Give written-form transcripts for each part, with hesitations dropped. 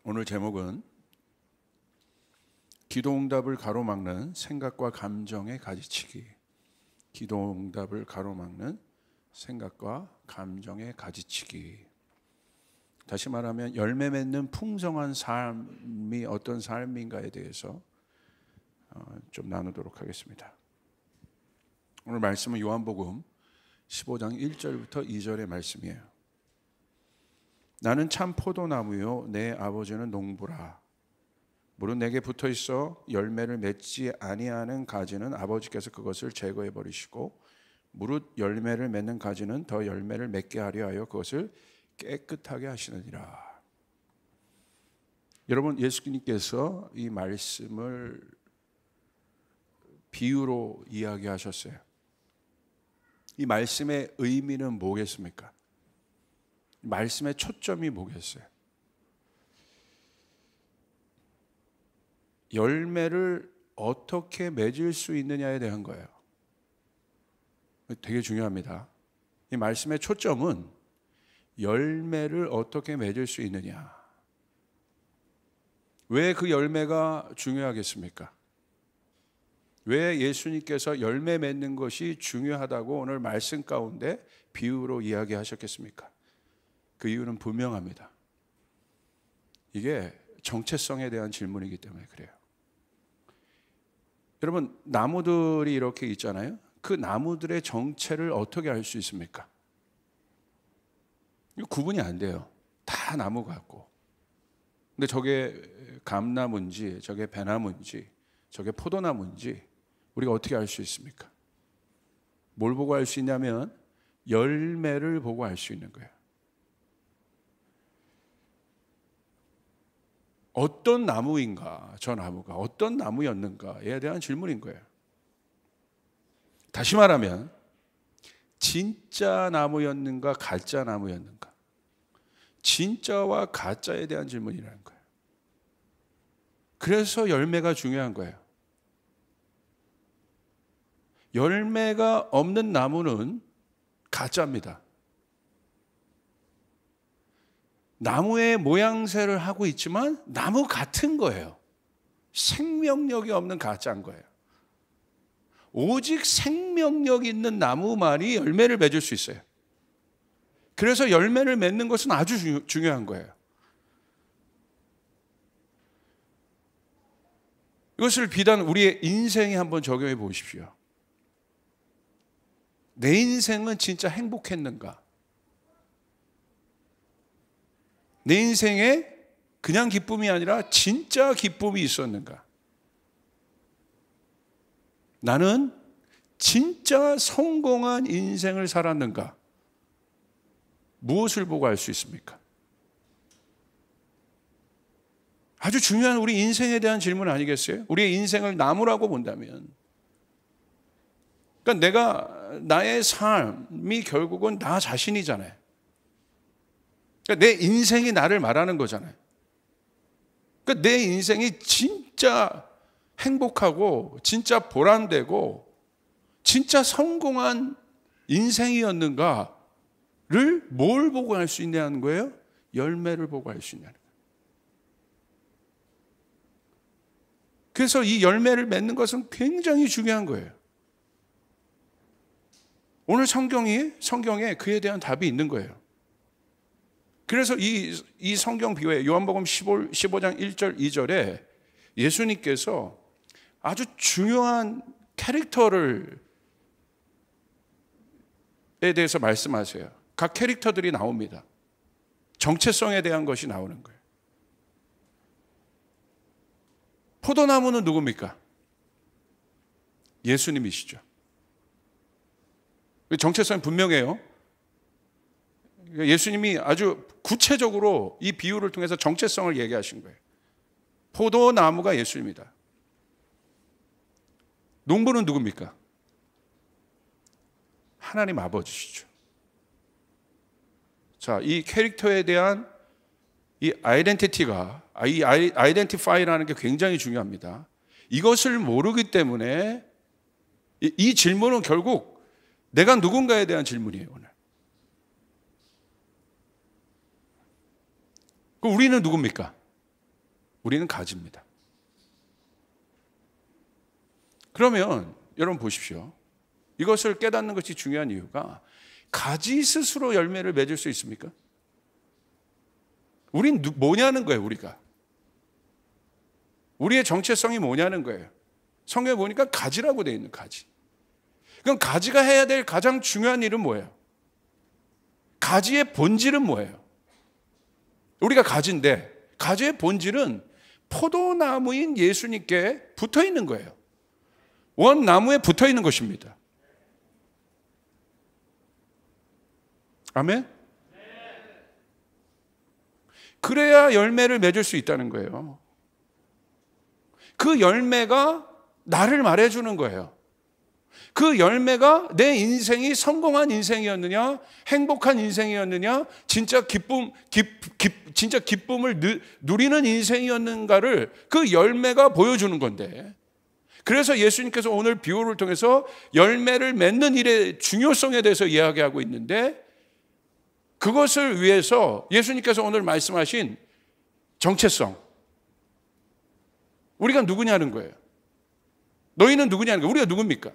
오늘 제목은 기도응답을 가로막는 생각과 감정의 가지치기. 기도응답을 가로막는 생각과 감정의 가지치기. 다시 말하면 열매 맺는 풍성한 삶이 어떤 삶인가에 대해서 좀 나누도록 하겠습니다. 오늘 말씀은 요한복음 15장 1절부터 2절의 말씀이에요. 나는 참 포도나무요 내 아버지는 농부라. 무릇 내게 붙어 있어 열매를 맺지 아니하는 가지는 아버지께서 그것을 제거해 버리시고 무릇 열매를 맺는 가지는 더 열매를 맺게 하려 하여 그것을 깨끗하게 하시느니라. 여러분, 예수님께서 이 말씀을 비유로 이야기하셨어요. 이 말씀의 의미는 뭐겠습니까? 말씀의 초점이 뭐겠어요? 열매를 어떻게 맺을 수 있느냐에 대한 거예요. 되게 중요합니다. 이 말씀의 초점은 열매를 어떻게 맺을 수 있느냐. 왜 그 열매가 중요하겠습니까? 왜 예수님께서 열매 맺는 것이 중요하다고 오늘 말씀 가운데 비유로 이야기하셨겠습니까? 그 이유는 분명합니다. 이게 정체성에 대한 질문이기 때문에 그래요. 여러분, 나무들이 이렇게 있잖아요. 그 나무들의 정체를 어떻게 알 수 있습니까? 이거 구분이 안 돼요. 다 나무 같고. 근데 저게 감나무인지 저게 배나무인지 저게 포도나무인지 우리가 어떻게 알 수 있습니까? 뭘 보고 알 수 있냐면 열매를 보고 알 수 있는 거예요. 어떤 나무인가, 저 나무가 어떤 나무였는가에 대한 질문인 거예요. 다시 말하면 진짜 나무였는가 가짜 나무였는가, 진짜와 가짜에 대한 질문이라는 거예요. 그래서 열매가 중요한 거예요. 열매가 없는 나무는 가짜입니다. 나무의 모양새를 하고 있지만 나무 같은 거예요. 생명력이 없는 가짜인 거예요. 오직 생명력 있는 나무만이 열매를 맺을 수 있어요. 그래서 열매를 맺는 것은 아주 중요한 거예요. 이것을 비단 우리의 인생에 한번 적용해 보십시오. 내 인생은 진짜 행복했는가? 내 인생에 그냥 기쁨이 아니라 진짜 기쁨이 있었는가? 나는 진짜 성공한 인생을 살았는가? 무엇을 보고 알 수 있습니까? 아주 중요한 우리 인생에 대한 질문 아니겠어요? 우리의 인생을 나무라고 본다면, 그러니까 내가 나의 삶이 결국은 나 자신이잖아요. 그러니까 내 인생이 나를 말하는 거잖아요. 그러니까 내 인생이 진짜 행복하고 진짜 보람되고 진짜 성공한 인생이었는가를 뭘 보고 알 수 있냐는 거예요? 열매를 보고 알 수 있냐는 거예요. 그래서 이 열매를 맺는 것은 굉장히 중요한 거예요. 오늘 성경에 그에 대한 답이 있는 거예요. 그래서 이 성경 비유에 요한복음 15장 1절 2절에 예수님께서 아주 중요한 캐릭터에 대해서 말씀하세요. 각 캐릭터들이 나옵니다. 정체성에 대한 것이 나오는 거예요. 포도나무는 누굽니까? 예수님이시죠. 정체성이 분명해요. 예수님이 아주 구체적으로 이 비유를 통해서 정체성을 얘기하신 거예요. 포도나무가 예수입니다. 농부는 누굽니까? 하나님 아버지시죠. 자, 이 캐릭터에 대한 이 아이덴티티가, 이 아이덴티파이라는 게 굉장히 중요합니다. 이것을 모르기 때문에 이 질문은 결국 내가 누군가에 대한 질문이에요, 오늘. 우리는 누굽니까? 우리는 가지입니다. 그러면 여러분 보십시오. 이것을 깨닫는 것이 중요한 이유가 가지 스스로 열매를 맺을 수 있습니까? 우린 뭐냐는 거예요, 우리가. 우리의 정체성이 뭐냐는 거예요. 성경에 보니까 가지라고 되어 있는 가지. 그럼 가지가 해야 될 가장 중요한 일은 뭐예요? 가지의 본질은 뭐예요? 우리가 가지인데 가지의 본질은 포도나무인 예수님께 붙어 있는 거예요. 원나무에 붙어 있는 것입니다. 아멘? 그래야 열매를 맺을 수 있다는 거예요. 그 열매가 나를 말해주는 거예요. 그 열매가 내 인생이 성공한 인생이었느냐, 행복한 인생이었느냐, 진짜 기쁨을 누리는 인생이었는가를 그 열매가 보여주는 건데, 그래서 예수님께서 오늘 비유를 통해서 열매를 맺는 일의 중요성에 대해서 이야기하고 있는데, 그것을 위해서 예수님께서 오늘 말씀하신 정체성, 우리가 누구냐는 거예요. 너희는 누구냐는 거예요. 우리가 누굽니까?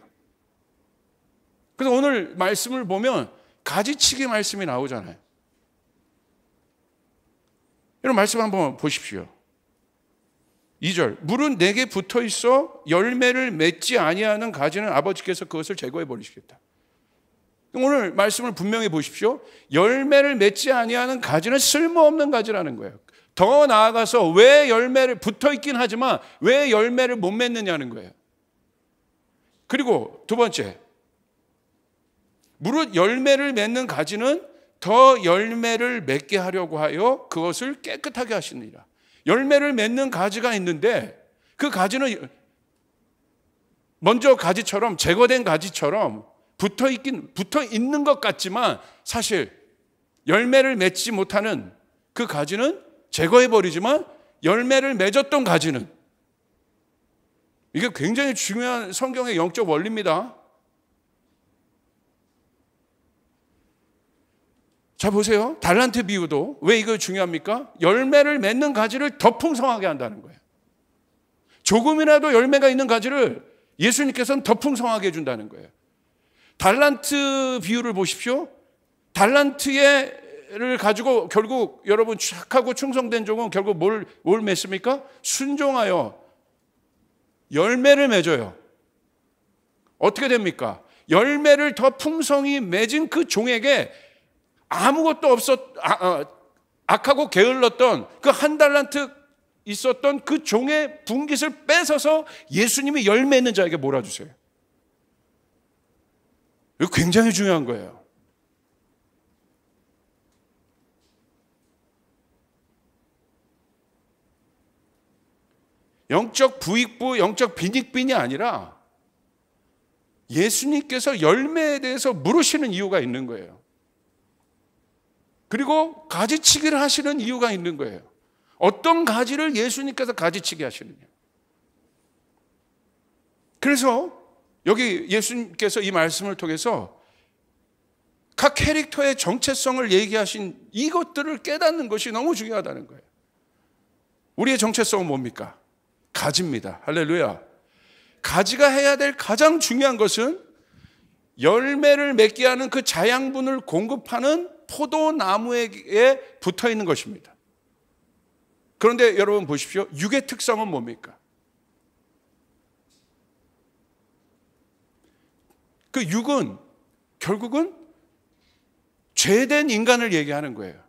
그래서 오늘 말씀을 보면 가지치기 말씀이 나오잖아요. 이런 말씀 한번 보십시오. 2절, 물은 내게 붙어 있어 열매를 맺지 아니하는 가지는 아버지께서 그것을 제거해 버리시겠다. 오늘 말씀을 분명히 보십시오. 열매를 맺지 아니하는 가지는 쓸모없는 가지라는 거예요. 더 나아가서 왜 열매를 붙어 있긴 하지만 왜 열매를 못 맺느냐는 거예요. 그리고 두 번째, 무릇 열매를 맺는 가지는 더 열매를 맺게 하려고 하여 그것을 깨끗하게 하시느니라. 열매를 맺는 가지가 있는데 그 가지는 먼저 가지처럼 제거된 가지처럼 붙어 있는 것 같지만 사실 열매를 맺지 못하는 그 가지는 제거해 버리지만 열매를 맺었던 가지는, 이게 굉장히 중요한 성경의 영적 원리입니다. 자 보세요. 달란트 비유도 왜 이거 중요합니까? 열매를 맺는 가지를 더 풍성하게 한다는 거예요. 조금이라도 열매가 있는 가지를 예수님께서는 더 풍성하게 해준다는 거예요. 달란트 비유를 보십시오. 달란트를 가지고 결국 여러분 착하고 충성된 종은 결국 뭘 맺습니까? 순종하여 열매를 맺어요. 어떻게 됩니까? 열매를 더 풍성히 맺은 그 종에게 아무것도 악하고 게을렀던 그 한 달란트 있었던 그 종의 분깃을 뺏어서 예수님이 열매 있는 자에게 몰아주세요. 이거 굉장히 중요한 거예요. 영적 부익부, 영적 빈익빈이 아니라 예수님께서 열매에 대해서 물으시는 이유가 있는 거예요. 그리고 가지치기를 하시는 이유가 있는 거예요. 어떤 가지를 예수님께서 가지치기 하시느냐. 그래서 여기 예수님께서 이 말씀을 통해서 각 캐릭터의 정체성을 얘기하신 이것들을 깨닫는 것이 너무 중요하다는 거예요. 우리의 정체성은 뭡니까? 가지입니다. 할렐루야. 가지가 해야 될 가장 중요한 것은 열매를 맺게 하는 그 자양분을 공급하는 포도나무에 붙어 있는 것입니다. 그런데 여러분 보십시오. 육의 특성은 뭡니까? 그 육은 결국은 죄된 인간을 얘기하는 거예요.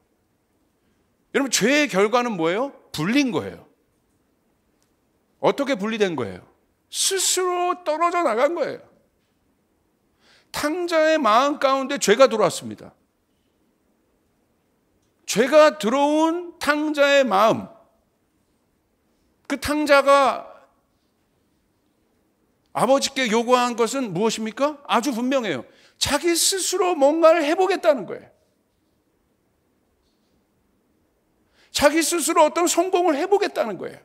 여러분 죄의 결과는 뭐예요? 분리인 거예요. 어떻게 분리된 거예요? 스스로 떨어져 나간 거예요. 탕자의 마음 가운데 죄가 들어왔습니다. 죄가 들어온 탕자의 마음, 그 탕자가 아버지께 요구한 것은 무엇입니까? 아주 분명해요. 자기 스스로 뭔가를 해보겠다는 거예요. 자기 스스로 어떤 성공을 해보겠다는 거예요.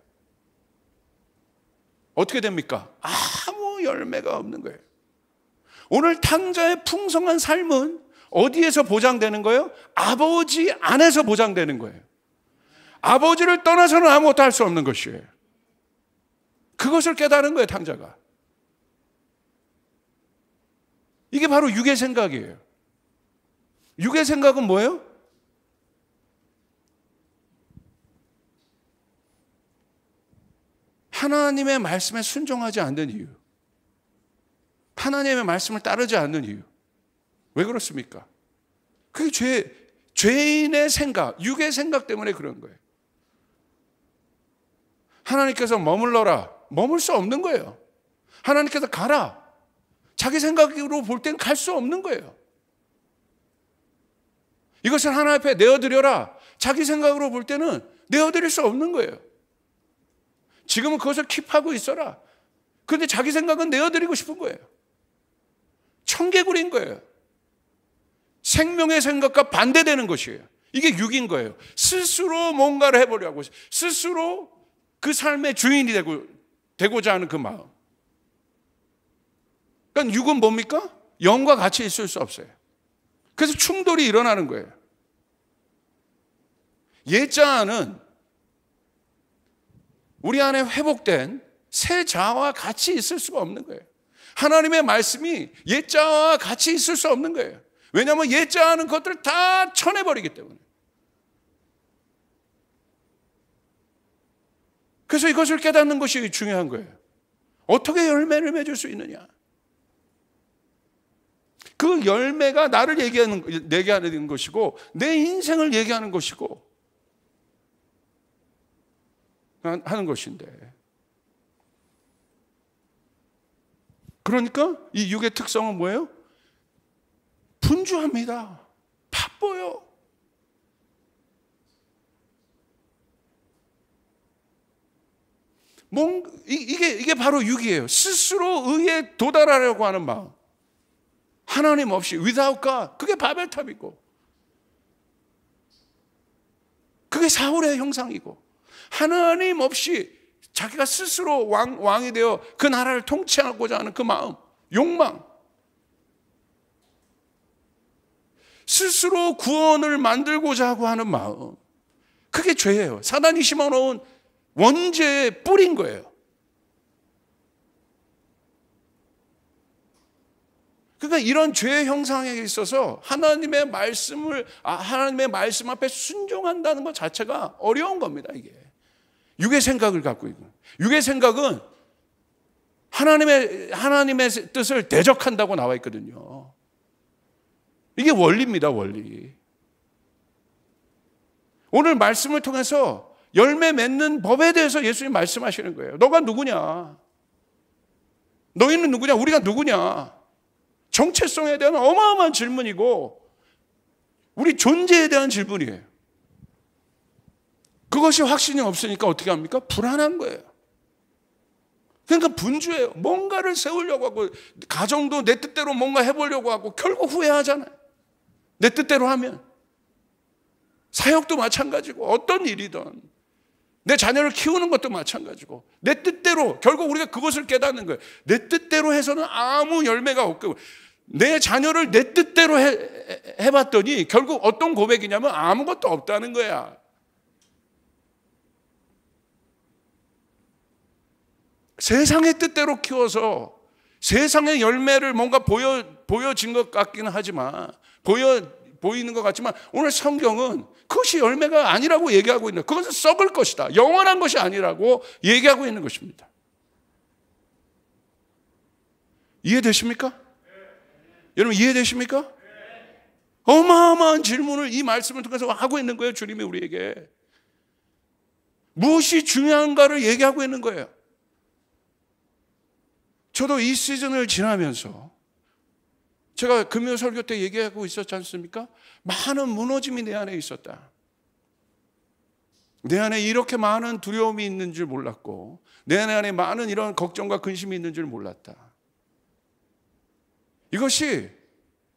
어떻게 됩니까? 아무 열매가 없는 거예요. 오늘 탕자의 풍성한 삶은 어디에서 보장되는 거예요? 아버지 안에서 보장되는 거예요. 아버지를 떠나서는 아무것도 할 수 없는 것이에요. 그것을 깨달은 거예요, 탕자가. 이게 바로 육의 생각이에요. 육의 생각은 뭐예요? 하나님의 말씀에 순종하지 않는 이유. 하나님의 말씀을 따르지 않는 이유. 왜 그렇습니까? 그게 죄인의 생각, 육의 생각 때문에 그런 거예요. 하나님께서 머물러라. 머물 수 없는 거예요. 하나님께서 가라. 자기 생각으로 볼 때는 갈 수 없는 거예요. 이것을 하나님 앞에 내어드려라. 자기 생각으로 볼 때는 내어드릴 수 없는 거예요. 지금은 그것을 킵하고 있어라. 그런데 자기 생각은 내어드리고 싶은 거예요. 청개구리인 거예요. 생명의 생각과 반대되는 것이에요. 이게 육인 거예요. 스스로 뭔가를 해보려고, 스스로 그 삶의 주인이 되고자 하는 그 마음. 그러니까 육은 뭡니까? 영과 같이 있을 수 없어요. 그래서 충돌이 일어나는 거예요. 옛자는 우리 안에 회복된 새 자와 같이 있을 수가 없는 거예요. 하나님의 말씀이 옛자와 같이 있을 수 없는 거예요. 왜냐하면 옛자는 그것들을 다 쳐내버리기 때문에. 그래서 이것을 깨닫는 것이 중요한 거예요. 어떻게 열매를 맺을 수 있느냐? 그 열매가 나를 얘기하는 것이고 내 인생을 얘기하는 것이고 하는 것인데, 그러니까 이 육의 특성은 뭐예요? 분주합니다. 바빠요. 이게 바로 육이에요. 스스로 의에 도달하려고 하는 마음. 하나님 없이 without God. 그게 바벨탑이고, 그게 사울의 형상이고, 하나님 없이 자기가 스스로 왕이 되어 그 나라를 통치하고자 하는 그 마음, 욕망, 스스로 구원을 만들고자 하고 하는 마음, 그게 죄예요. 사단이 심어놓은 원죄의 뿌리인 거예요. 그러니까 이런 죄의 형상에 있어서 하나님의 말씀 앞에 순종한다는 것 자체가 어려운 겁니다. 이게 육의 생각을 갖고 있고, 육의 생각은 하나님의 뜻을 대적한다고 나와 있거든요. 이게 원리입니다, 원리. 오늘 말씀을 통해서 열매 맺는 법에 대해서 예수님 말씀하시는 거예요. 너가 누구냐? 너희는 누구냐? 우리가 누구냐? 정체성에 대한 어마어마한 질문이고, 우리 존재에 대한 질문이에요. 그것이 확신이 없으니까 어떻게 합니까? 불안한 거예요. 그러니까 분주해요. 뭔가를 세우려고 하고, 가정도 내 뜻대로 뭔가 해보려고 하고 결국 후회하잖아요. 내 뜻대로 하면. 사역도 마찬가지고, 어떤 일이든 내 자녀를 키우는 것도 마찬가지고, 내 뜻대로, 결국 우리가 그것을 깨닫는 거예요. 내 뜻대로 해서는 아무 열매가 없고, 내 자녀를 내 뜻대로 해봤더니 결국 어떤 고백이냐면 아무것도 없다는 거야. 세상의 뜻대로 키워서 세상의 열매를 뭔가 보여진 것 같기는 하지만, 보이는 것 같지만, 오늘 성경은 그것이 열매가 아니라고 얘기하고 있는, 그것은 썩을 것이다, 영원한 것이 아니라고 얘기하고 있는 것입니다. 이해되십니까? 여러분 이해되십니까? 어마어마한 질문을 이 말씀을 통해서 하고 있는 거예요. 주님이 우리에게 무엇이 중요한가를 얘기하고 있는 거예요. 저도 이 시즌을 지나면서, 제가 금요 설교 때 얘기하고 있었지 않습니까? 많은 무너짐이 내 안에 있었다. 내 안에 이렇게 많은 두려움이 있는 줄 몰랐고, 내 안에 많은 이런 걱정과 근심이 있는 줄 몰랐다. 이것이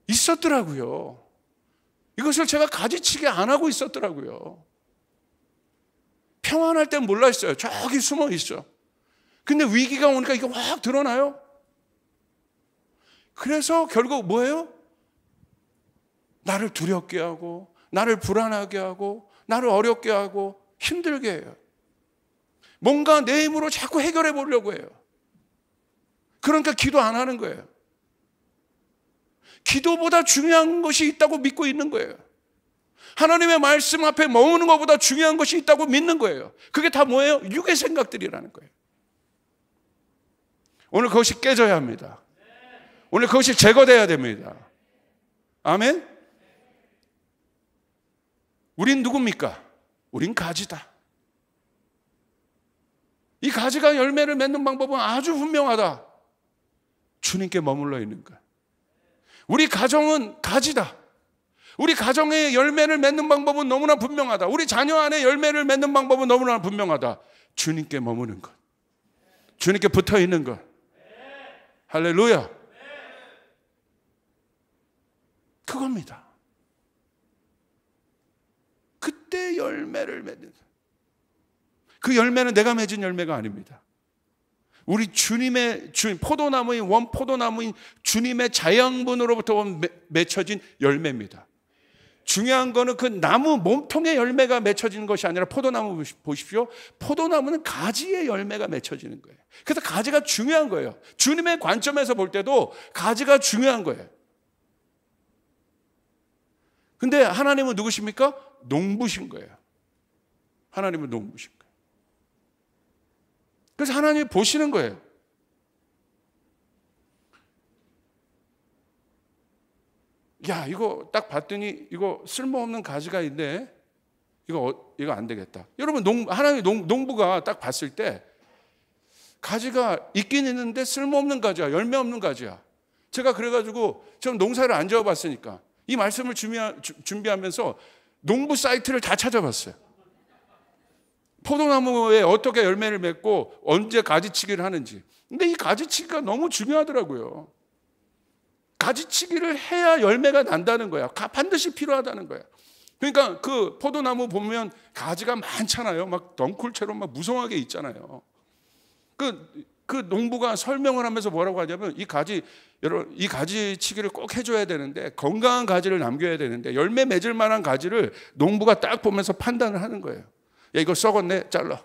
있었더라고요. 이것을 제가 가지치기 안 하고 있었더라고요. 평안할 땐 몰랐어요. 저기 숨어 있어. 근데 위기가 오니까 이게 확 드러나요. 그래서 결국 뭐예요? 나를 두렵게 하고, 나를 불안하게 하고, 나를 어렵게 하고, 힘들게 해요. 뭔가 내 힘으로 자꾸 해결해 보려고 해요. 그러니까 기도 안 하는 거예요. 기도보다 중요한 것이 있다고 믿고 있는 거예요. 하나님의 말씀 앞에 머무는 것보다 중요한 것이 있다고 믿는 거예요. 그게 다 뭐예요? 육의 생각들이라는 거예요. 오늘 그것이 깨져야 합니다. 오늘 그것이 제거돼야 됩니다. 아멘? 우린 누굽니까? 우린 가지다. 이 가지가 열매를 맺는 방법은 아주 분명하다. 주님께 머물러 있는 거야. 우리 가정은 가지다. 우리 가정의 열매를 맺는 방법은 너무나 분명하다. 우리 자녀 안에 열매를 맺는 방법은 너무나 분명하다. 주님께 머무는 것. 주님께 붙어 있는 것. 할렐루야. 그겁니다. 그때 열매를 맺는 것. 그 열매는 내가 맺은 열매가 아닙니다. 우리 주님의 포도나무인 원포도나무인 주님의 자양분으로부터 맺혀진 열매입니다. 중요한 거는 그 나무 몸통의 열매가 맺혀지는 것이 아니라 포도나무 보십시오. 포도나무는 가지의 열매가 맺혀지는 거예요. 그래서 가지가 중요한 거예요. 주님의 관점에서 볼 때도 가지가 중요한 거예요. 근데 하나님은 누구십니까? 농부신 거예요. 하나님은 농부신 거예요. 그래서 하나님이 보시는 거예요. 야, 이거 딱 봤더니 이거 쓸모없는 가지가 있네. 이거 안 되겠다. 여러분, 하나님의 농부가 딱 봤을 때 가지가 있긴 있는데 쓸모없는 가지야, 열매 없는 가지야. 제가 그래가지고 좀 농사를 안 지어봤으니까 이 말씀을 준비하면서 농부 사이트를 다 찾아봤어요. 포도나무에 어떻게 열매를 맺고 언제 가지치기를 하는지. 근데 이 가지치기가 너무 중요하더라고요. 가지치기를 해야 열매가 난다는 거야. 반드시 필요하다는 거야. 그러니까 그 포도나무 보면 가지가 많잖아요. 막 덩굴처럼 막 무성하게 있잖아요. 그 농부가 설명을 하면서 뭐라고 하냐면 이 가지치기를 꼭 해줘야 되는데 건강한 가지를 남겨야 되는데 열매 맺을 만한 가지를 농부가 딱 보면서 판단을 하는 거예요. 야, 이거 썩었네, 잘라.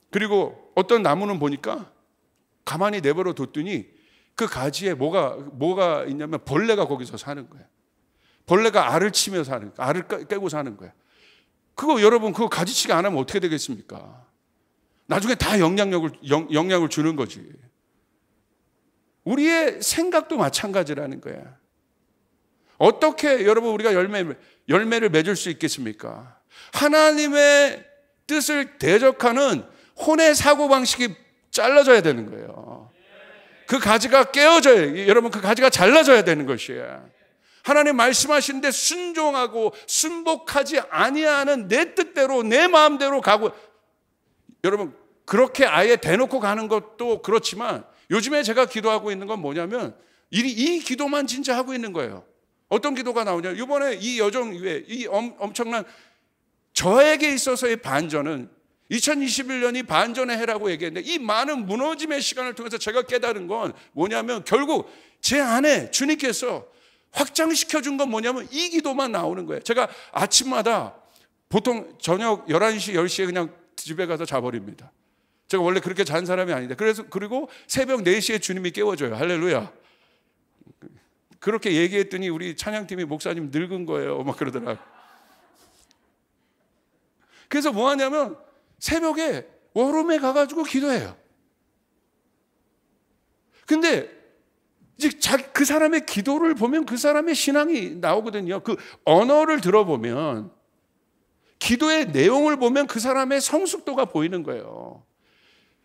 그리고 어떤 나무는 보니까 가만히 내버려 뒀더니 그 가지에 뭐가 있냐면 벌레가 거기서 사는 거예요. 벌레가 알을 치며 사는 거예요. 알을 깨고 사는 거예요. 그거 여러분, 그거 가지치기 안 하면 어떻게 되겠습니까? 나중에 다 영향을 주는 거지. 우리의 생각도 마찬가지라는 거야. 어떻게 여러분 우리가 열매를 맺을 수 있겠습니까? 하나님의 뜻을 대적하는 혼의 사고방식이 잘라져야 되는 거예요. 그 가지가 깨어져야, 여러분 그 가지가 잘라져야 되는 것이에요. 하나님 말씀하시는데 순종하고 순복하지 아니하는 내 뜻대로 내 마음대로 가고, 여러분 그렇게 아예 대놓고 가는 것도 그렇지만 요즘에 제가 기도하고 있는 건 뭐냐면 이 기도만 진짜 하고 있는 거예요. 어떤 기도가 나오냐? 이번에 이 여정 위에 이 엄청난 저에게 있어서의 반전은 2021년이 반전의 해라고 얘기했는데 이 많은 무너짐의 시간을 통해서 제가 깨달은 건 뭐냐면 결국 제 안에 주님께서 확장시켜 준 건 뭐냐면 이 기도만 나오는 거예요. 제가 아침마다 보통 저녁 11시, 10시에 그냥 집에 가서 자버립니다. 제가 원래 그렇게 잔 사람이 아닌데 그리고 새벽 4시에 주님이 깨워줘요. 할렐루야. 그렇게 얘기했더니 우리 찬양팀이 목사님 늙은 거예요. 막 그러더라고요. 그래서 뭐 하냐면 새벽에 워룸에 가가지고 기도해요. 근데 이제 그 사람의 기도를 보면 그 사람의 신앙이 나오거든요. 그 언어를 들어보면, 기도의 내용을 보면 그 사람의 성숙도가 보이는 거예요.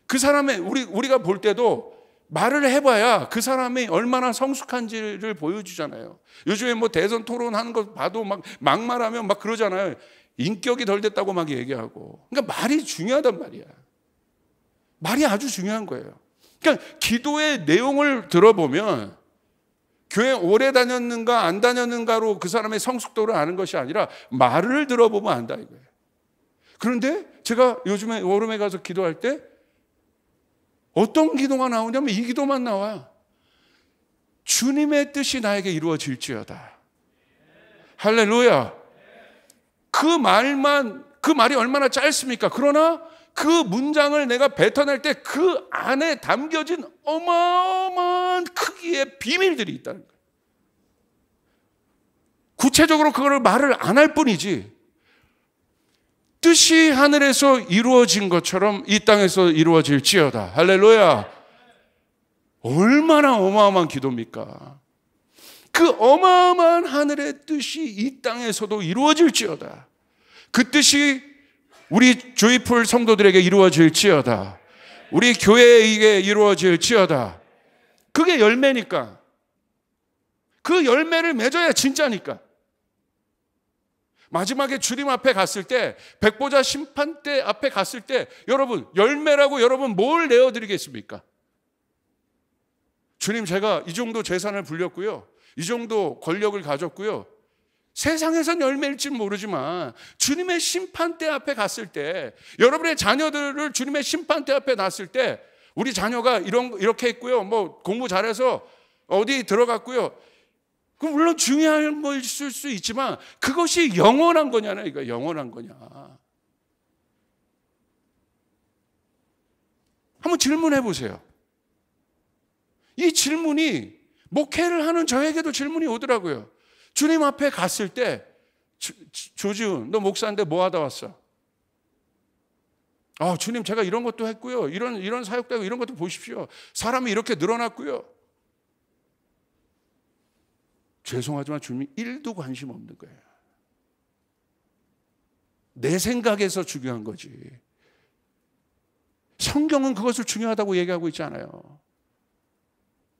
그 사람의 우리가 볼 때도 말을 해봐야 그 사람이 얼마나 성숙한지를 보여주잖아요. 요즘에 뭐 대선 토론하는 거 봐도 막 막말하면 막 그러잖아요. 인격이 덜 됐다고 막 얘기하고. 그러니까 말이 중요하단 말이야. 말이 아주 중요한 거예요. 그러니까 기도의 내용을 들어보면 교회 오래 다녔는가 안 다녔는가로 그 사람의 성숙도를 아는 것이 아니라 말을 들어보면 안다 이거예요. 그런데 제가 요즘에 워룸에 가서 기도할 때 어떤 기도가 나오냐면 이 기도만 나와요. 주님의 뜻이 나에게 이루어질지어다. 할렐루야. 그 말이 얼마나 짧습니까? 그러나 그 문장을 내가 뱉어낼 때 그 안에 담겨진 어마어마한 크기의 비밀들이 있다는 거예요. 구체적으로 그거를 말을 안 할 뿐이지, 뜻이 하늘에서 이루어진 것처럼 이 땅에서 이루어질지어다. 할렐루야. 얼마나 어마어마한 기도입니까? 그 어마어마한 하늘의 뜻이 이 땅에서도 이루어질지어다. 그 뜻이 우리 조이풀 성도들에게 이루어질지어다. 우리 교회에게 이루어질지어다. 그게 열매니까. 그 열매를 맺어야 진짜니까. 마지막에 주님 앞에 갔을 때, 백보자 심판대 앞에 갔을 때, 여러분, 열매라고 여러분 뭘 내어드리겠습니까? 주님, 제가 이 정도 재산을 불렸고요, 이 정도 권력을 가졌고요, 세상에선 열매일지 모르지만 주님의 심판대 앞에 갔을 때, 여러분의 자녀들을 주님의 심판대 앞에 놨을 때, 우리 자녀가 이렇게 했고요, 뭐 공부 잘해서 어디 들어갔고요, 그 물론 중요한 거일 수 있지만 그것이 영원한 거냐는, 이거 영원한 거냐. 한번 질문해 보세요. 이 질문이 목회를 하는 저에게도 질문이 오더라고요. 주님 앞에 갔을 때, 조지훈, 너 목사인데 뭐 하다 왔어? 주님, 제가 이런 것도 했고요, 이런 사역도 하고 이런 것도 보십시오, 사람이 이렇게 늘어났고요. 죄송하지만 주님이 1도 관심 없는 거예요. 내 생각에서 중요한 거지. 성경은 그것을 중요하다고 얘기하고 있지 않아요.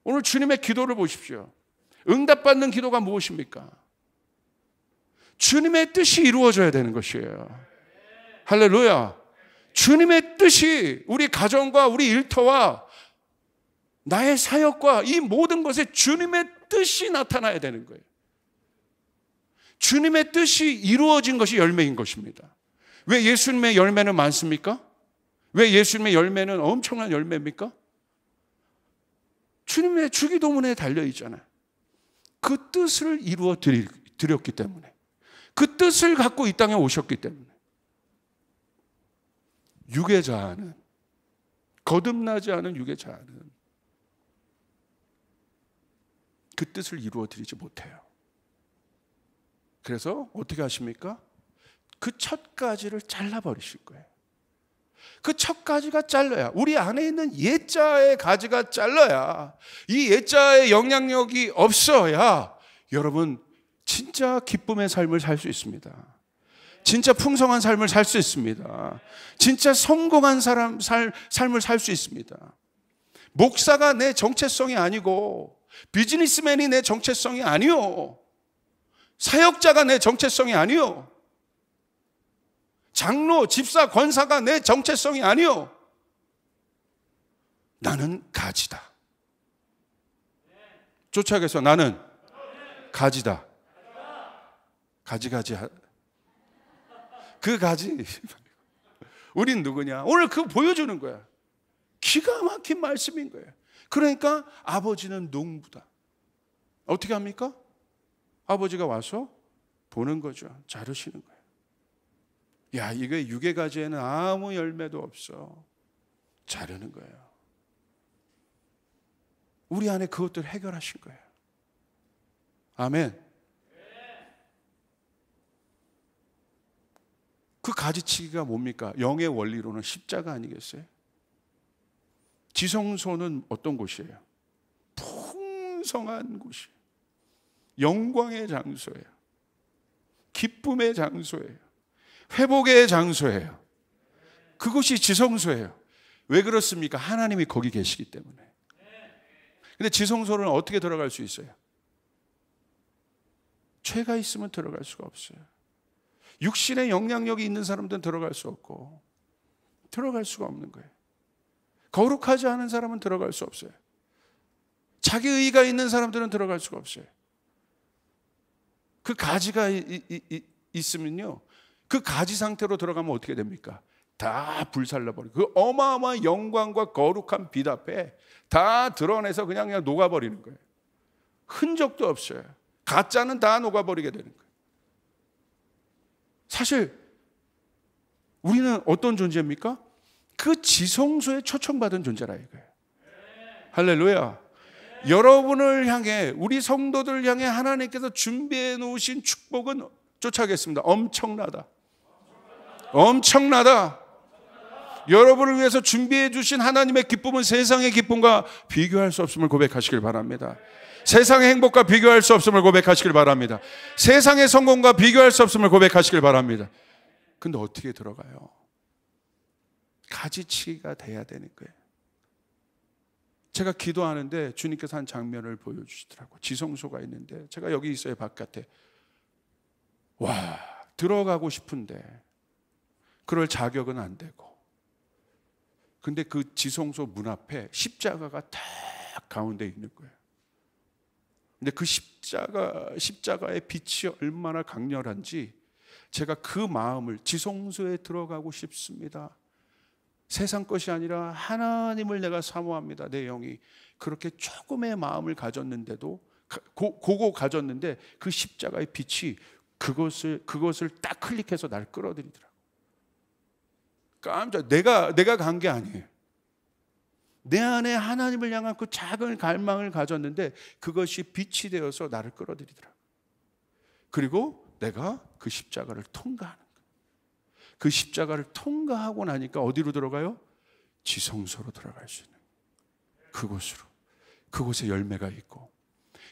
오늘 주님의 기도를 보십시오. 응답받는 기도가 무엇입니까? 주님의 뜻이 이루어져야 되는 것이에요. 할렐루야. 주님의 뜻이 우리 가정과 우리 일터와 나의 사역과 이 모든 것에 주님의 뜻이 나타나야 되는 거예요. 주님의 뜻이 이루어진 것이 열매인 것입니다. 왜 예수님의 열매는 많습니까? 왜 예수님의 열매는 엄청난 열매입니까? 주님의 주기도문에 달려있잖아요. 그 뜻을 이루어 드렸기 때문에, 그 뜻을 갖고 이 땅에 오셨기 때문에. 유괴자는, 거듭나지 않은 유괴자는 그 뜻을 이루어 드리지 못해요. 그래서 어떻게 하십니까? 그 첫 가지를 잘라버리실 거예요. 그 첫 가지가 잘라야, 우리 안에 있는 옛자의 가지가 잘라야, 이 옛자의 영향력이 없어야 여러분 진짜 기쁨의 삶을 살 수 있습니다. 진짜 풍성한 삶을 살 수 있습니다. 진짜 성공한 삶을 살 수 있습니다. 목사가 내 정체성이 아니고, 비즈니스맨이 내 정체성이 아니요, 사역자가 내 정체성이 아니요, 장로, 집사, 권사가 내 정체성이 아니요, 나는 가지다. 쫓아가서 나는 가지다. 가지. 그 가지. 우린 누구냐? 오늘 그거 보여주는 거야. 기가 막힌 말씀인 거예요. 그러니까 아버지는 농부다. 어떻게 합니까? 아버지가 와서 보는 거죠. 자르시는 거예요. 야, 이게 유괴가지에는 아무 열매도 없어. 자르는 거예요. 우리 안에 그것들 해결하신 거예요. 아멘. 그 가지치기가 뭡니까? 영의 원리로는 십자가 아니겠어요? 지성소는 어떤 곳이에요? 풍성한 곳이에요. 영광의 장소예요. 기쁨의 장소예요. 회복의 장소예요. 그곳이 지성소예요. 왜 그렇습니까? 하나님이 거기 계시기 때문에. 근데 지성소는 어떻게 들어갈 수 있어요? 죄가 있으면 들어갈 수가 없어요. 육신의 영향력이 있는 사람들은 들어갈 수 없고, 들어갈 수가 없는 거예요. 거룩하지 않은 사람은 들어갈 수 없어요. 자기 의의가 있는 사람들은 들어갈 수가 없어요. 그 가지가 있으면요, 그 가지 상태로 들어가면 어떻게 됩니까? 다 불살라버리고, 그 어마어마한 영광과 거룩한 빛 앞에 다 드러내서 그냥 녹아버리는 거예요. 흔적도 없어요. 가짜는 다 녹아버리게 되는 거예요. 사실 우리는 어떤 존재입니까? 그 지성소에 초청받은 존재라 이거예요. 할렐루야. 여러분을 향해, 우리 성도들을 향해 하나님께서 준비해 놓으신 축복은 쫓아가겠습니다. 엄청나다. 엄청나다. 여러분을 위해서 준비해 주신 하나님의 기쁨은 세상의 기쁨과 비교할 수 없음을 고백하시길 바랍니다. 세상의 행복과 비교할 수 없음을 고백하시길 바랍니다. 세상의 성공과 비교할 수 없음을 고백하시길 바랍니다. 근데 어떻게 들어가요? 가지치기가 돼야 되는 거예요. 제가 기도하는데 주님께서 한 장면을 보여주시더라고요. 지성소가 있는데 제가 여기 있어요, 바깥에. 와, 들어가고 싶은데 그럴 자격은 안 되고, 근데 그 지성소 문 앞에 십자가가 딱 가운데 있는 거예요. 근데 그 십자가의 빛이 얼마나 강렬한지 제가 그 마음을, 지성소에 들어가고 싶습니다, 세상 것이 아니라 하나님을 내가 사모합니다, 내 영이 그렇게 조금의 마음을 가졌는데도, 고거 가졌는데 그 십자가의 빛이 그것을 딱 클릭해서 날 끌어들이더라고요. 깜짝, 내가 간 게 아니에요. 내 안에 하나님을 향한 그 작은 갈망을 가졌는데 그것이 빛이 되어서 나를 끌어들이더라고요. 그리고 내가 그 십자가를 통과하는 거예요. 그 십자가를 통과하고 나니까 어디로 들어가요? 지성소로 들어갈 수 있는, 그곳으로. 그곳에 열매가 있고,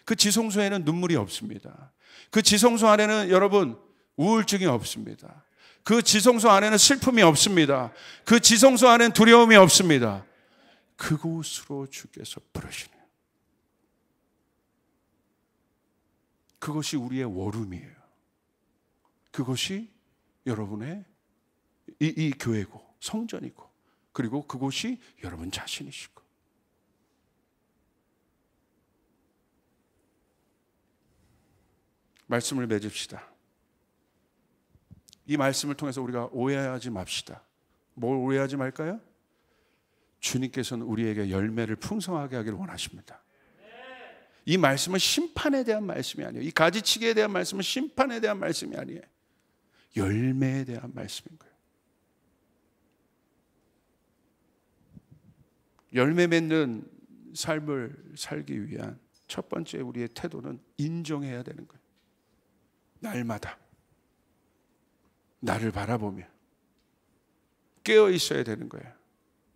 그 지성소에는 눈물이 없습니다. 그 지성소 안에는 여러분 우울증이 없습니다. 그 지성소 안에는 슬픔이 없습니다. 그 지성소 안에는 두려움이 없습니다. 그곳으로 주께서 부르시네요. 그것이 우리의 워룸이에요. 그것이 여러분의 이 교회고 성전이고, 그리고 그곳이 여러분 자신이시고. 말씀을 맺읍시다. 이 말씀을 통해서 우리가 오해하지 맙시다. 뭘 오해하지 말까요? 주님께서는 우리에게 열매를 풍성하게 하기를 원하십니다. 이 말씀은 심판에 대한 말씀이 아니에요. 이 가지치기에 대한 말씀은 심판에 대한 말씀이 아니에요. 열매에 대한 말씀인 거예요. 열매 맺는 삶을 살기 위한 첫 번째 우리의 태도는 인정해야 되는 거예요. 날마다 나를 바라보며 깨어 있어야 되는 거예요.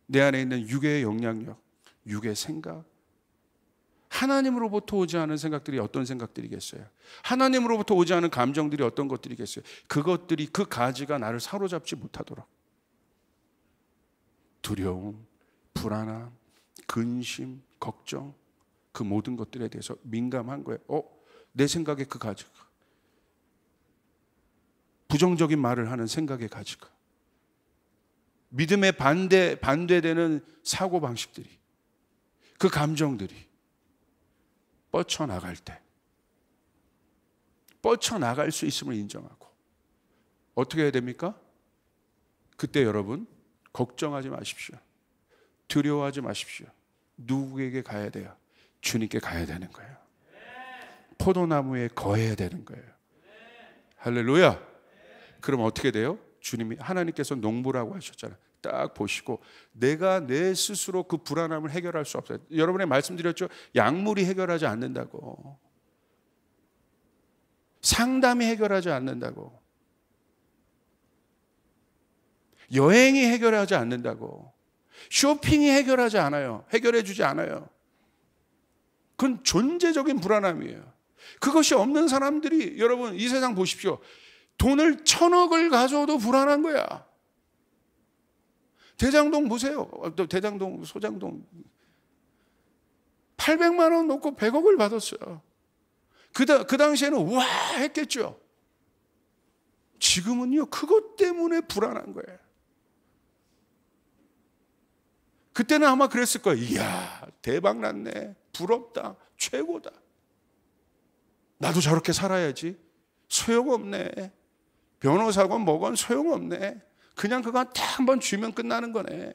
내 안에 있는 육의 영향력, 육의 생각, 하나님으로부터 오지 않은 생각들이 어떤 생각들이겠어요? 하나님으로부터 오지 않은 감정들이 어떤 것들이겠어요? 그것들이, 그 가지가 나를 사로잡지 못하도록 두려움, 불안함, 근심, 걱정, 그 모든 것들에 대해서 민감한 거예요. 내 생각에 그 가지가, 부정적인 말을 하는 생각의 가지가, 믿음에 반대되는 사고방식들이, 그 감정들이 뻗쳐나갈 때, 뻗쳐나갈 수 있음을 인정하고 어떻게 해야 됩니까? 그때 여러분 걱정하지 마십시오. 두려워하지 마십시오. 누구에게 가야 돼요? 주님께 가야 되는 거예요. 포도나무에 거해야 되는 거예요. 할렐루야. 그럼 어떻게 돼요? 주님이, 하나님께서 농부라고 하셨잖아요. 딱 보시고 내가 내 스스로 그 불안함을 해결할 수 없어요. 여러분의 말씀드렸죠? 약물이 해결하지 않는다고, 상담이 해결하지 않는다고, 여행이 해결하지 않는다고, 쇼핑이 해결하지 않아요. 해결해 주지 않아요. 그건 존재적인 불안함이에요. 그것이 없는 사람들이, 여러분 이 세상 보십시오. 돈을 1,000억을 가져도 불안한 거야. 대장동 보세요. 대장동, 소장동 800만 원 놓고 100억을 받았어요. 그 당시에는 와 했겠죠. 지금은요, 그것 때문에 불안한 거예요. 그때는 아마 그랬을 거예요. 이야, 대박 났네, 부럽다, 최고다, 나도 저렇게 살아야지. 소용없네, 변호사건 뭐건 소용없네, 그냥 그거 딱 한번 주면 끝나는 거네.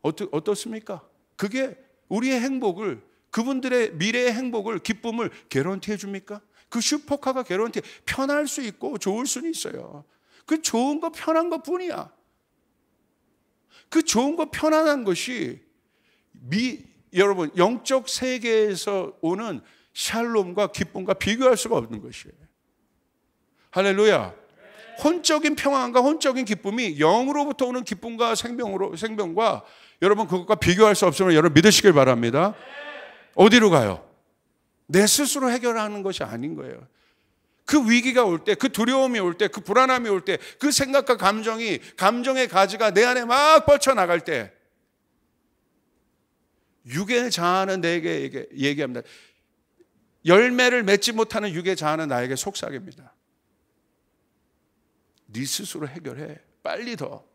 어떻습니까? 그게 우리의 행복을, 그분들의 미래의 행복을, 기쁨을 개런티 해줍니까? 그 슈퍼카가 개런티 편할 수 있고 좋을 수는 있어요. 그 좋은 거 편한 것 뿐이야. 그 좋은 거 편안한 것이 여러분 영적 세계에서 오는 샬롬과 기쁨과 비교할 수가 없는 것이에요. 할렐루야. 혼적인 평안과 혼적인 기쁨이 영으로부터 오는 기쁨과 생명과 여러분 그것과 비교할 수 없음을 여러분 믿으시길 바랍니다. 어디로 가요? 내 스스로 해결하는 것이 아닌 거예요. 그 위기가 올 때, 그 두려움이 올 때, 그 불안함이 올 때, 그 생각과 감정의 가지가 내 안에 막 뻗쳐나갈 때 육의 자아는 내게 얘기합니다. 열매를 맺지 못하는 육의 자아는 나에게 속삭입니다. 네 스스로 해결해. 빨리 더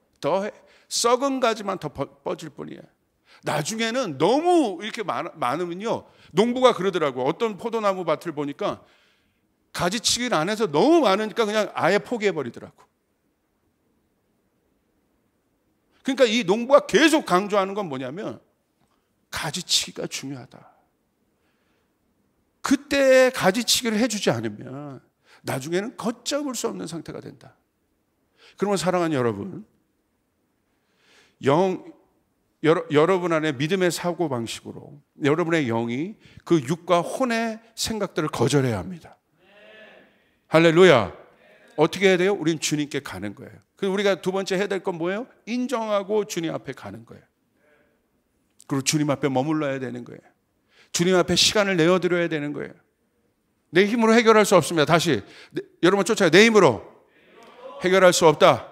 해. 썩은 가지만 더 뻗을 뿐이야. 나중에는 너무 이렇게 많으면요. 농부가 그러더라고. 어떤 포도나무 밭을 보니까 가지치기를 안 해서 너무 많으니까 그냥 아예 포기해버리더라고. 그러니까 이 농부가 계속 강조하는 건 뭐냐면 가지치기가 중요하다. 그때 가지치기를 해주지 않으면 나중에는 걷잡을 수 없는 상태가 된다. 그러면 사랑하는 여러분, 여러분 안에 믿음의 사고방식으로 여러분의 영이 그 육과 혼의 생각들을 거절해야 합니다. 할렐루야. 어떻게 해야 돼요? 우린 주님께 가는 거예요. 그리고 우리가 두 번째 해야 될 건 뭐예요? 인정하고 주님 앞에 가는 거예요. 그리고 주님 앞에 머물러야 되는 거예요. 주님 앞에 시간을 내어드려야 되는 거예요. 내 힘으로 해결할 수 없습니다. 다시 여러분 쫓아요. 내 힘으로 해결할 수 없다.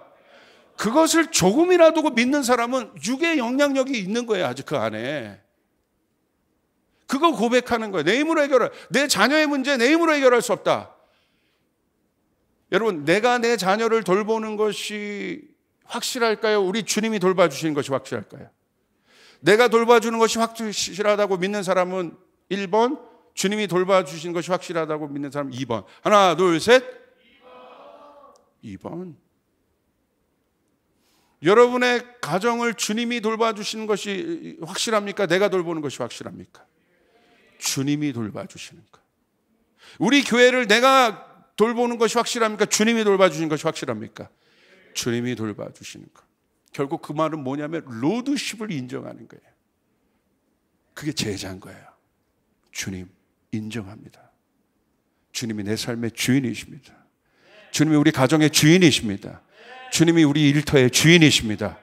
그것을 조금이라도 믿는 사람은 육의 영향력이 있는 거예요. 아직 그 안에. 그거 고백하는 거예요. 내 힘으로 내 자녀의 문제 내 힘으로 해결할 수 없다. 여러분, 내가 내 자녀를 돌보는 것이 확실할까요? 우리 주님이 돌봐주시는 것이 확실할까요? 내가 돌봐주는 것이 확실하다고 믿는 사람은 1번, 주님이 돌봐주시는 것이 확실하다고 믿는 사람은 2번. 하나, 둘, 셋. 2번. 여러분의 가정을 주님이 돌봐주시는 것이 확실합니까? 내가 돌보는 것이 확실합니까? 주님이 돌봐주시는 것. 우리 교회를 내가 돌보는 것이 확실합니까? 주님이 돌봐주시는 것이 확실합니까? 주님이 돌봐주시는 것. 결국 그 말은 뭐냐면 로드십을 인정하는 거예요. 그게 제자인 거예요. 주님 인정합니다. 주님이 내 삶의 주인이십니다. 주님이 우리 가정의 주인이십니다. 주님이 우리 일터의 주인이십니다.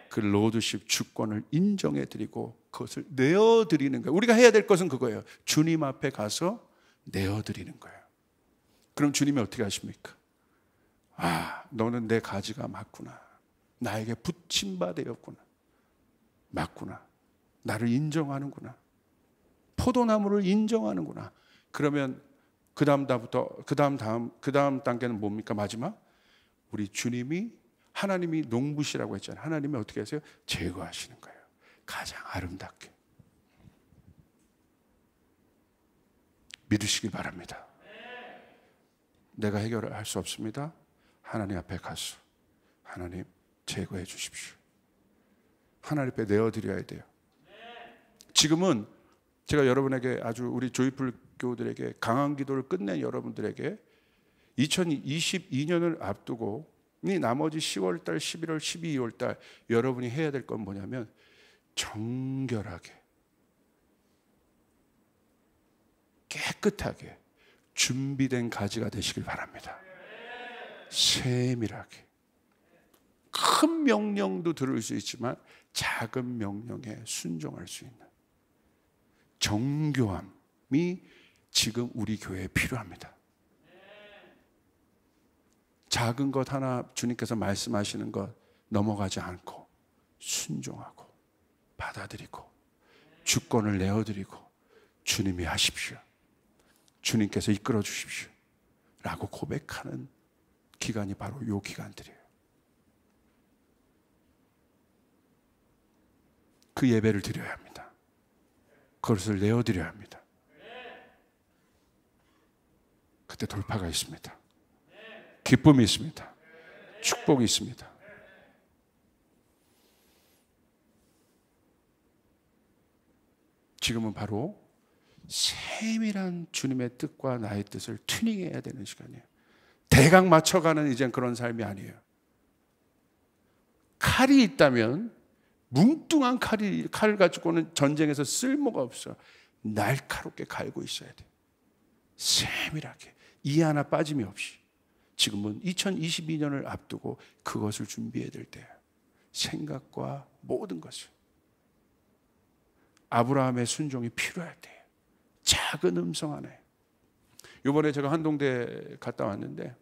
그 로드십 주권을 인정해드리고 그것을 내어드리는 거예요. 우리가 해야 될 것은 그거예요. 주님 앞에 가서 내어드리는 거예요. 그럼 주님이 어떻게 하십니까? 아, 너는 내 가지가 맞구나. 나에게 붙임바 되었구나. 맞구나. 나를 인정하는구나. 포도나무를 인정하는구나. 그러면 그 다음 단계는 뭡니까? 마지막? 우리 주님이 하나님이 농부시라고 했잖아요. 하나님이 어떻게 하세요? 제거하시는 거예요. 가장 아름답게. 믿으시기 바랍니다. 내가 해결할 수 없습니다. 하나님 앞에 가서 하나님 제거해 주십시오. 하나님 앞에 내어드려야 돼요. 지금은 제가 여러분에게 아주 우리 조이풀 교우들에게 강한 기도를 끝낸 여러분들에게 2022년을 앞두고 이 나머지 10월달, 11월, 12월달 여러분이 해야 될 건 뭐냐면 정결하게 깨끗하게 준비된 가지가 되시길 바랍니다. 세밀하게 큰 명령도 들을 수 있지만 작은 명령에 순종할 수 있는 정교함이 지금 우리 교회에 필요합니다. 작은 것 하나 주님께서 말씀하시는 것 넘어가지 않고 순종하고 받아들이고 주권을 내어드리고 주님이 하십시오. 주님께서 이끌어 주십시오. 라고 고백하는 기간이 바로 이 기간들이에요. 그 예배를 드려야 합니다. 그것을 내어드려야 합니다. 그때 돌파가 있습니다. 기쁨이 있습니다. 축복이 있습니다. 지금은 바로 세밀한 주님의 뜻과 나의 뜻을 튜닝해야 되는 시간이에요. 대강 맞춰가는 이젠 그런 삶이 아니에요. 칼이 있다면 뭉뚱한 칼을 가지고는 전쟁에서 쓸모가 없어. 날카롭게 갈고 있어야 돼. 세밀하게, 이 하나 빠짐이 없이. 지금은 2022년을 앞두고 그것을 준비해야 될 때예요. 생각과 모든 것을. 아브라함의 순종이 필요할 때예요. 작은 음성 하나에. 이번에 제가 한동대 갔다 왔는데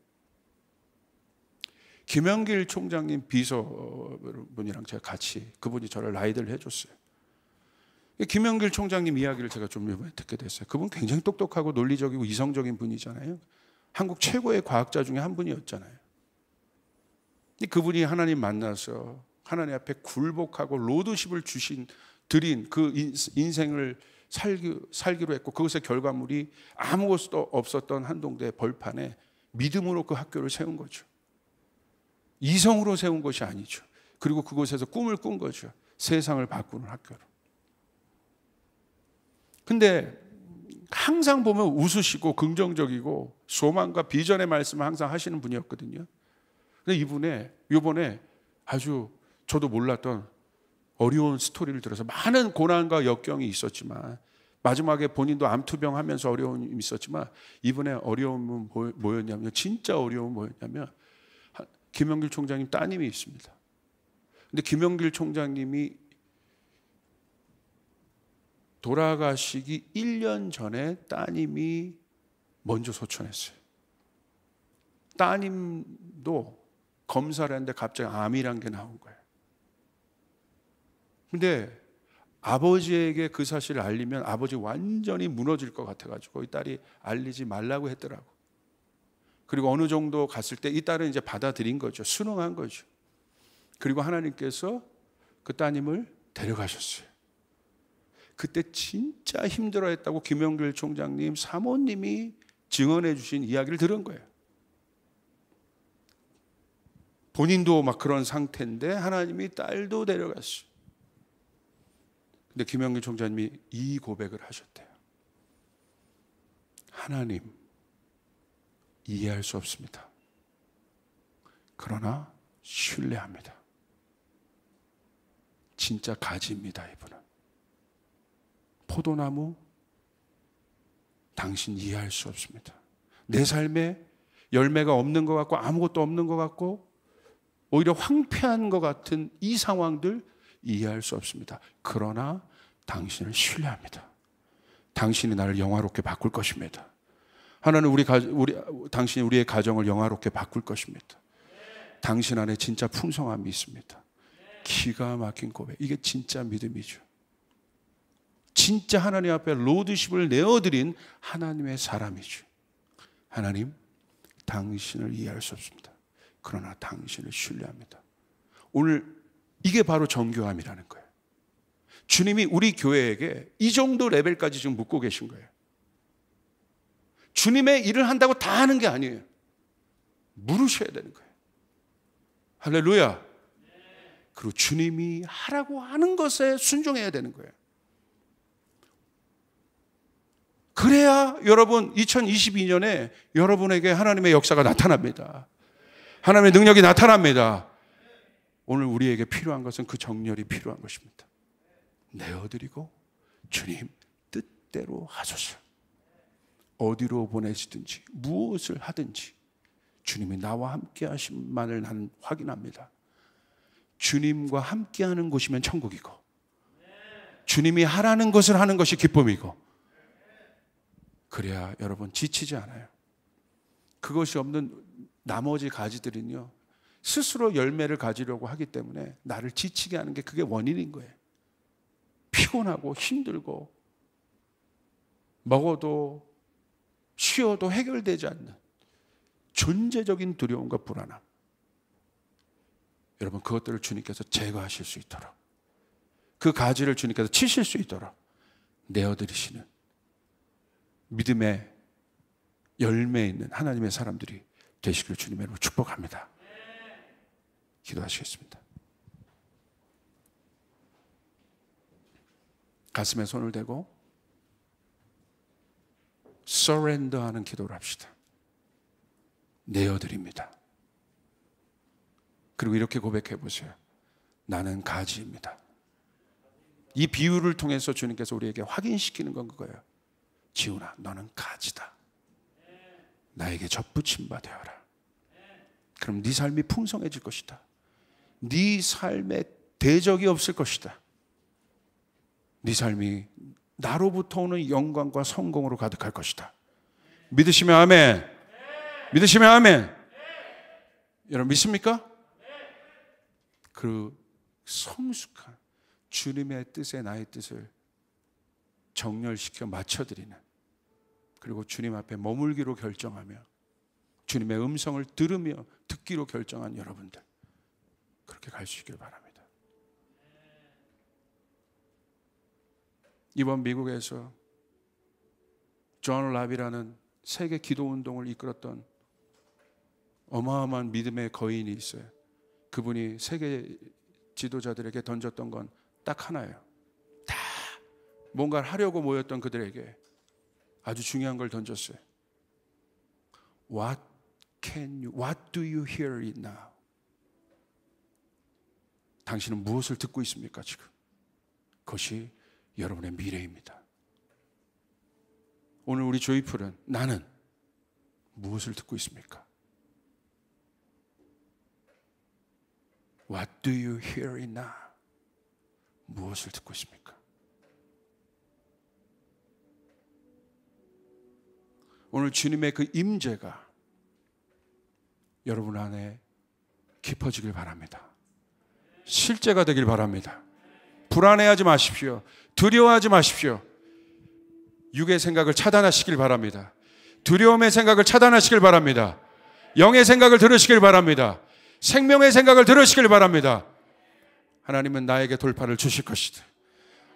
김영길 총장님 비서분이랑 제가 같이, 그분이 저를 라이드를 해줬어요. 김영길 총장님 이야기를 제가 좀 이번에 듣게 됐어요. 그분 굉장히 똑똑하고 논리적이고 이성적인 분이잖아요. 한국 최고의 과학자 중에 한 분이었잖아요. 그분이 하나님 만나서 하나님 앞에 굴복하고 로드십을 드린 그 인생을 살기로 했고, 그것의 결과물이 아무것도 없었던 한동대 벌판에 믿음으로 그 학교를 세운 거죠. 이성으로 세운 것이 아니죠. 그리고 그곳에서 꿈을 꾼 거죠. 세상을 바꾸는 학교로. 근데 항상 보면 웃으시고 긍정적이고 소망과 비전의 말씀을 항상 하시는 분이었거든요. 근데 이번에 아주 저도 몰랐던 어려운 스토리를 들어서 많은 고난과 역경이 있었지만, 마지막에 본인도 암투병 하면서 어려움이 있었지만, 이번에 어려움은 뭐였냐면, 진짜 어려움은 뭐였냐면, 김영길 총장님 따님이 있습니다. 근데 김영길 총장님이 돌아가시기 1년 전에 따님이 먼저 소천했어요. 따님도 검사를 했는데 갑자기 암이란 게 나온 거예요. 근데 아버지에게 그 사실을 알리면 아버지 완전히 무너질 것 같아가지고 이 딸이 알리지 말라고 했더라고. 그리고 어느 정도 갔을 때 이 딸은 이제 받아들인 거죠. 순응한 거죠. 그리고 하나님께서 그 따님을 데려가셨어요. 그때 진짜 힘들어했다고 김영길 총장님 사모님이 증언해 주신 이야기를 들은 거예요. 본인도 막 그런 상태인데 하나님이 딸도 데려갔어요. 근데 김영길 총장님이 이 고백을 하셨대요. 하나님, 이해할 수 없습니다. 그러나 신뢰합니다. 진짜 가지입니다, 이분은. 포도나무, 당신 이해할 수 없습니다. 내 삶에 열매가 없는 것 같고 아무것도 없는 것 같고 오히려 황폐한 것 같은 이 상황들 이해할 수 없습니다. 그러나 당신을 신뢰합니다. 당신이 나를 영화롭게 바꿀 것입니다. 하나는 당신이 우리의 가정을 영화롭게 바꿀 것입니다. 당신 안에 진짜 풍성함이 있습니다. 기가 막힌 고백. 이게 진짜 믿음이죠. 진짜 하나님 앞에 로드십을 내어드린 하나님의 사람이죠. 하나님, 당신을 이해할 수 없습니다. 그러나 당신을 신뢰합니다. 오늘 이게 바로 정교함이라는 거예요. 주님이 우리 교회에게 이 정도 레벨까지 지금 묻고 계신 거예요. 주님의 일을 한다고 다 하는 게 아니에요. 물으셔야 되는 거예요. 할렐루야. 그리고 주님이 하라고 하는 것에 순종해야 되는 거예요. 그래야 여러분 2022년에 여러분에게 하나님의 역사가 나타납니다. 하나님의 능력이 나타납니다. 오늘 우리에게 필요한 것은 그 정렬이 필요한 것입니다. 내어드리고 주님 뜻대로 하소서. 어디로 보내시든지 무엇을 하든지 주님이 나와 함께 하심만을 나는 확인합니다. 주님과 함께하는 곳이면 천국이고 주님이 하라는 것을 하는 것이 기쁨이고, 그래야 여러분 지치지 않아요. 그것이 없는 나머지 가지들은요, 스스로 열매를 가지려고 하기 때문에 나를 지치게 하는 게 그게 원인인 거예요. 피곤하고 힘들고 먹어도 쉬어도 해결되지 않는 존재적인 두려움과 불안함. 여러분, 그것들을 주님께서 제거하실 수 있도록, 그 가지를 주님께서 치실 수 있도록 내어드리시는 믿음의 열매 있는 하나님의 사람들이 되시기를 주님의 이름으로 축복합니다. 기도하시겠습니다. 가슴에 손을 대고 서렌더하는 기도를 합시다. 내어드립니다. 그리고 이렇게 고백해 보세요. 나는 가지입니다. 이 비유를 통해서 주님께서 우리에게 확인시키는 건 그거예요. 지훈아, 너는 가지다. 나에게 접붙임 바 되어라. 그럼 네 삶이 풍성해질 것이다. 네 삶에 대적이 없을 것이다. 네 삶이 나로부터 오는 영광과 성공으로 가득할 것이다. 믿으시면 아멘. 믿으시면 아멘. 여러분 믿습니까? 그 성숙한 주님의 뜻에 나의 뜻을 정렬시켜 맞춰드리는, 그리고 주님 앞에 머물기로 결정하며 주님의 음성을 들으며 듣기로 결정한 여러분들, 그렇게 갈 수 있길 바랍니다. 이번 미국에서 존 랍이라는 세계 기도 운동을 이끌었던 어마어마한 믿음의 거인이 있어요. 그분이 세계 지도자들에게 던졌던 건 딱 하나예요. 다 뭔가를 하려고 모였던 그들에게 아주 중요한 걸 던졌어요. What do you hear it now? 당신은 무엇을 듣고 있습니까 지금? 그것이 여러분의 미래입니다. 오늘 우리 조이풀은 나는 무엇을 듣고 있습니까? What do you hear it now? 무엇을 듣고 있습니까? 오늘 주님의 그 임재가 여러분 안에 깊어지길 바랍니다. 실제가 되길 바랍니다. 불안해하지 마십시오. 두려워하지 마십시오. 육의 생각을 차단하시길 바랍니다. 두려움의 생각을 차단하시길 바랍니다. 영의 생각을 들으시길 바랍니다. 생명의 생각을 들으시길 바랍니다. 하나님은 나에게 돌파를 주실 것이다.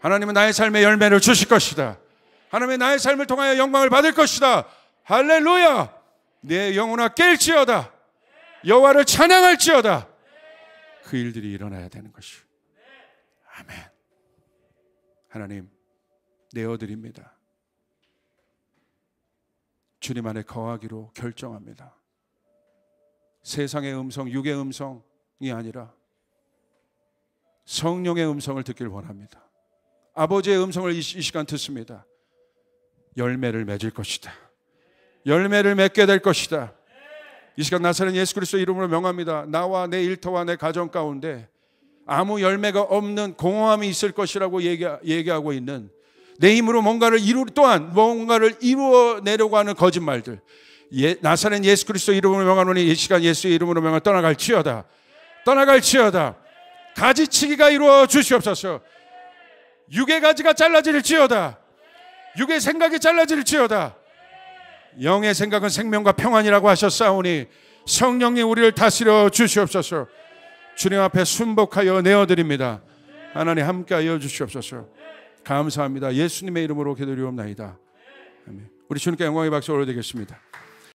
하나님은 나의 삶에 열매를 주실 것이다. 하나님은 나의 삶을 통하여 영광을 받을 것이다. 할렐루야! 내 영혼아 깰지어다. 여호와를 찬양할지어다. 그 일들이 일어나야 되는 것이요. 아멘. 하나님 내어드립니다. 주님 안에 거하기로 결정합니다. 세상의 음성, 육의 음성이 아니라 성령의 음성을 듣길 원합니다. 아버지의 음성을 이 시간 듣습니다. 열매를 맺을 것이다. 열매를 맺게 될 것이다. 이 시간 나사렛 예수 그리스도의 이름으로 명합니다. 나와 내 일터와 내 가정 가운데 아무 열매가 없는 공허함이 있을 것이라고 얘기하고 있는, 내 힘으로 뭔가를 이루어내려고 하는 거짓말들, 나사렛 예수 그리스도 이름으로 명하노니 이 시간 예수의 이름으로 명하 떠나갈지어다. 떠나갈지어다. 가지치기가 이루어 주시옵소서. 육의 가지가 잘라질지어다. 육의 생각이 잘라질지어다. 영의 생각은 생명과 평안이라고 하셨사오니 성령님 우리를 다스려 주시옵소서. 주님 앞에 순복하여 내어드립니다. 하나님 함께하여 주시옵소서. 감사합니다. 예수님의 이름으로 기도드리옵나이다. 아멘. 우리 주님께 영광의 박수 올려드리겠습니다.